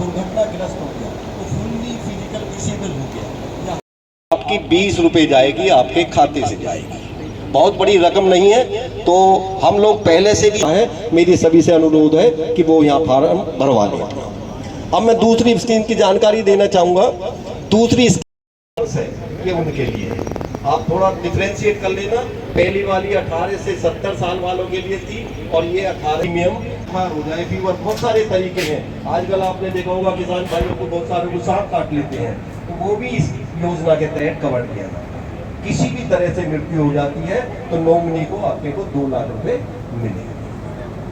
दुर्घटनाग्रस्त हो गया तो फुल्ली फिजिकल डिसेबल हो गया, आपकी 20 रुपए जाएगी, आपके खाते से जाएगी। बहुत बड़ी रकम नहीं है, तो हम लोग पहले से भी है, मेरी सभी से अनुरोध है कि वो यहाँ फार्म भरवा लें। अब मैं दूसरी स्कीम की जानकारी देना चाहूँगा। दूसरी स्कीम है ये उनके लिए, आप थोड़ा डिफ्रेंशिएट कर लेना। पहली वाली 18 से 70 साल वालों के लिए थी और ये 18 प्रीमियम हो जाए, फीवर, बहुत सारे तरीके हैं। आजकल आपने देखा होगा किसान भाइयों को बहुत सारे को सांप काट लेते हैं, तो वो भी इस योजना के तहत कवर किया जाता है। किसी भी तरह से मृत्यु हो जाती है तो नॉमिनी को आपके को 2 लाख रुपए मिलेंगे,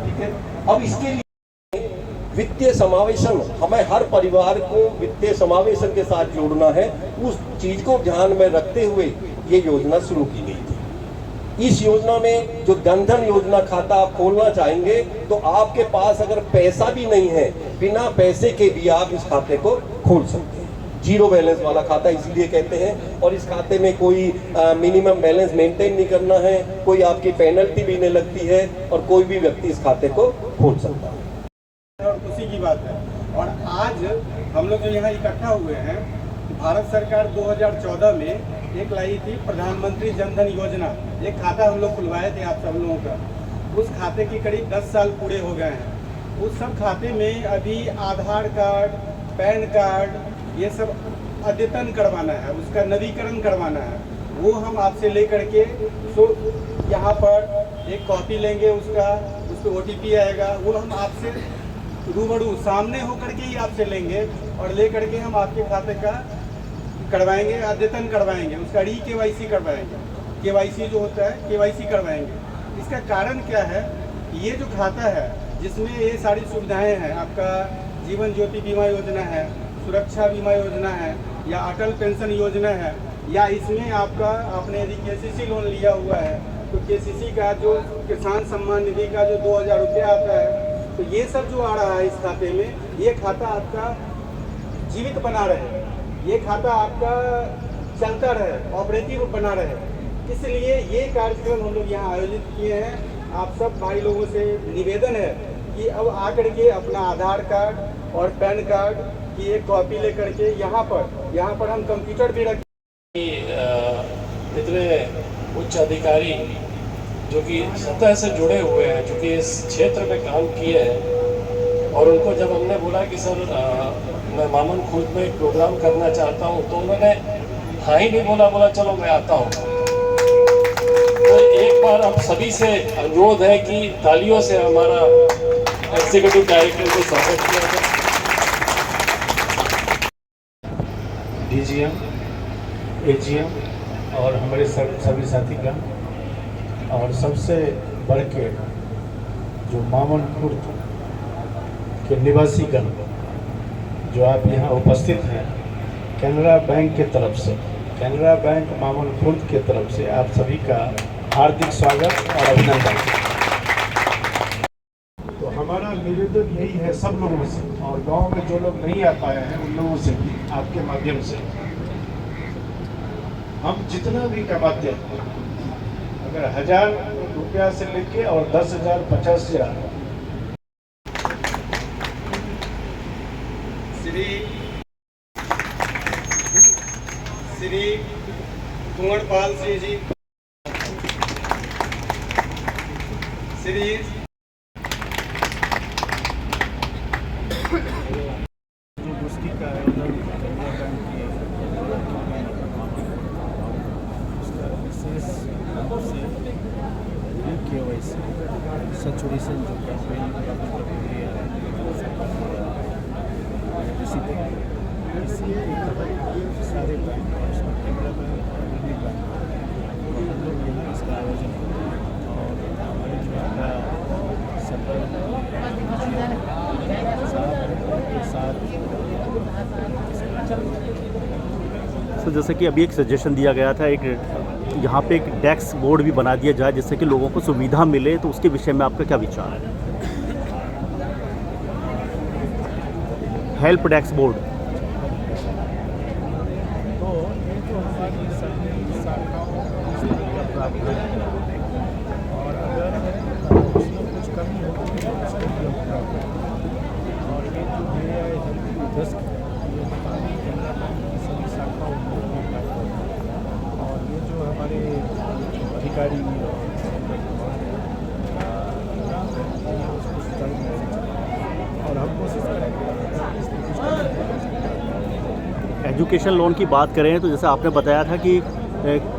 ठीक है। अब इसके लिए वित्तीय समावेशन, हमें हर परिवार को वित्तीय समावेशन के साथ जोड़ना है। उस चीज को ध्यान में रखते हुए ये योजना शुरू की गई थी। इस योजना में जो जनधन योजना खाता आप खोलना चाहेंगे तो आपके पास अगर पैसा भी नहीं है, बिना पैसे के भी आप इस खाते को खोल सकते हैं। जीरो बैलेंस वाला खाता इसलिए कहते हैं, और इस खाते में कोई मिनिमम बैलेंस मेंटेन नहीं करना है, कोई आपकी पेनल्टी भी नहीं लगती है, और कोई भी व्यक्ति इस खाते को खोल सकता है। और खुशी की बात है। और आज हम लोग जो यहाँ इकट्ठा हुए हैं, भारत सरकार 2014 में एक लाई थी प्रधानमंत्री जनधन योजना। एक खाता हम लोग खुलवाए थे आप सब लोगों का। उस खाते की करीब 10 साल पूरे हो गए हैं। उस सब खाते में अभी आधार कार्ड, पैन कार्ड, ये सब अद्यतन करवाना है, उसका नवीकरण करवाना है। वो हम आपसे ले करके यहाँ पर एक कॉपी लेंगे, उसका उस पर OTP आएगा, वो हम आपसे रूबरू सामने होकर के ही आपसे लेंगे और ले करके हम आपके खाते का करवाएंगे, अद्यतन करवाएंगे, उसका KYC करवाएंगे। KYC जो होता है KYC करवाएंगे। इसका कारण क्या है? ये जो खाता है जिसमें ये सारी सुविधाएं हैं, आपका जीवन ज्योति बीमा योजना है, सुरक्षा बीमा योजना है, या अटल पेंशन योजना है, या इसमें आपका आपने यदि KCC लोन लिया हुआ है तो KCC का जो किसान सम्मान निधि का जो 2000 रुपये आता है, तो ये सब जो आ रहा है इस खाते में, ये खाता आपका जीवित बना रहे, ये खाता आपका चलता रहे, ऑपरेटिव बना रहे। इसलिए ये कार्यक्रम हम लोग यहाँ आयोजित किए हैं। आप सब भाई लोगों से निवेदन है कि अब आकर के अपना आधार कार्ड और पैन कार्ड की एक कॉपी लेकर के यहाँ पर हम कंप्यूटर भी रखें। इतने उच्च अधिकारी जो कि सतह से जुड़े हुए हैं, जो कि इस क्षेत्र में काम किए हैं, और उनको जब हमने बोला कि सर मैं मामन खुर्द में एक प्रोग्राम करना चाहता हूं, तो उन्होंने हाँ ही नहीं बोला चलो मैं आता हूं। तो एक बार अब सभी से अनुरोध है कि तालियों से हमारा एग्जीक्यूटिव डायरेक्टर को स्वागत किया जाए। DGM, AGM और हमारे सभी साथीगण, और सबसे बढ़ के जो मामन खुर्द के निवासीगण जो आप यहाँ उपस्थित हैं, कैनरा बैंक के तरफ से, कैनरा बैंक मामन खुर्द के तरफ से आप सभी का हार्दिक स्वागत और अभिनंदन। तो हमारा निवेदन यही है सब लोगों से, और गांव में जो लोग नहीं आ पाए हैं उन लोगों से भी आपके माध्यम से, हम जितना भी कमाते हैं, अगर 1000 रुपया से लेके और 10,000, 50,000, श्री कुंवरपाल सिंह जी, श्री सैचुरेशन जो कैंपेन इसी सारे बैंक कैमरा बैंक और बैंक हम लोग यहाँ इसका आयोजन और हमारे जो हमारा सरकार के साथ। तो जैसे कि अभी एक सजेशन दिया गया था, एक यहाँ पे एक डेस्क बोर्ड भी बना दिया जाए जिससे कि लोगों को सुविधा मिले, तो उसके विषय में आपका क्या विचार है? हेल्प डेस्क बोर्ड तो ये जो हमारी सभी शाखाओं से प्राप्त है, और अगर कुछ न कुछ कमी होती है तो उसको भी हम प्राप्त, और ये जो एजुकेशन लोन की बात करें तो जैसे आपने बताया था कि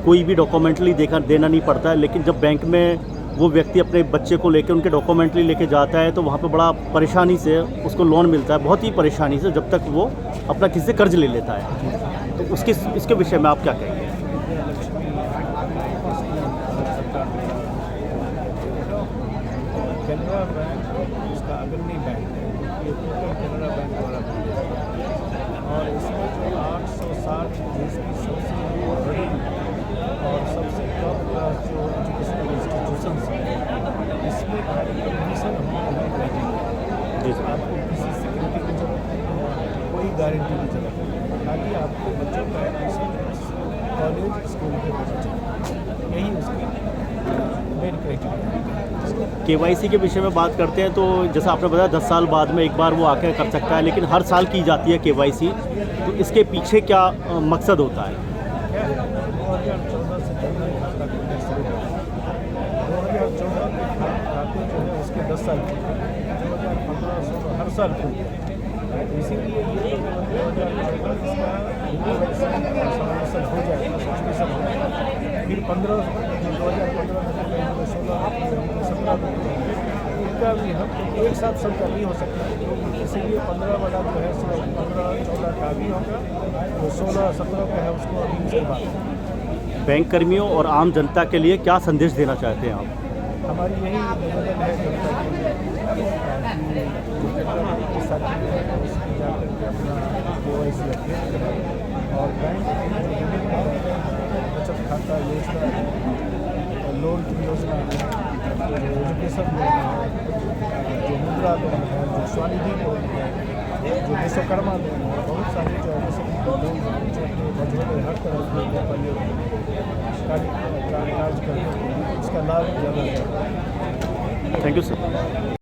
कोई भी डॉक्यूमेंटली देना नहीं पड़ता है, लेकिन जब बैंक में वो व्यक्ति अपने बच्चे को लेकर उनके डॉक्यूमेंटली लेके जाता है तो वहाँ पे बड़ा परेशानी से उसको लोन मिलता है, बहुत ही परेशानी से, जब तक वो अपना किसी से कर्ज ले लेता है। तो इसके विषय में आप क्या कहेंगे? कैनरा बैंक इसका अग्रणी बैंक है, ये टोटल कैनरा बैंक द्वारा बनाया है और इसमें जो 860 देश की सबसे बड़ी और सबसे टॉप क्लास जो एजुकेशनल इंस्टीट्यूशंस हैं, इसमें एडमिशन होने जी तो आपको किसी सिक्योरिटी की जरूरत नहीं है, कोई गारंटी की जरूरत नहीं है, ताकि आपके बच्चों का एडमिशन कॉलेज स्कूल में होना चाहिए, यही उसकी मेन क्राइटेरिया है। केवाईसी के विषय में बात करते हैं तो जैसा आपने बताया 10 साल बाद में एक बार वो आकर कर सकता है, लेकिन हर साल की जाती है केवाईसी, तो इसके पीछे क्या मकसद होता है? क्या है 2014 से चल रही खाता खुलने शुरू हुआ। 2014 के खाते जो है उसके 10 साल की 2015 हर साल खुलते हैं, इसीलिए ये 2014 इसका समावेशन हो जाएगा, सब्सक्रिप्शन हो जाएगा, फिर 2015 में 16 17 इनका भी हम एक साथ सबका नहीं हो सकता, इसीलिए 15 वाला जो है 15-14 का भी होगा, तो 16-17 का है उसको अभी उसके बाद। बैंक कर्मियों और आम जनता के लिए क्या संदेश देना चाहते हैं आप? हमारी यही निवेदन है जनता के लिए कि कैनरा बैंक के साथ उसमें जाकर के अपना KYC अपडेट करें और बैंक की जो विभिन्न बचत खाता योजना है, लोन की योजना है, जो एजुकेशन लोन है, जो मुद्रा लोन है, जो स्वनिधि लोन है, जो विश्वकर्मा लोन है, बहुत सारे जो एजुकेशन लोन हैं जो अपने बजट में हर तरह के व्यापारियों कार्य करने के लिए इसका लाभ ज़्यादा है। Thank you sir.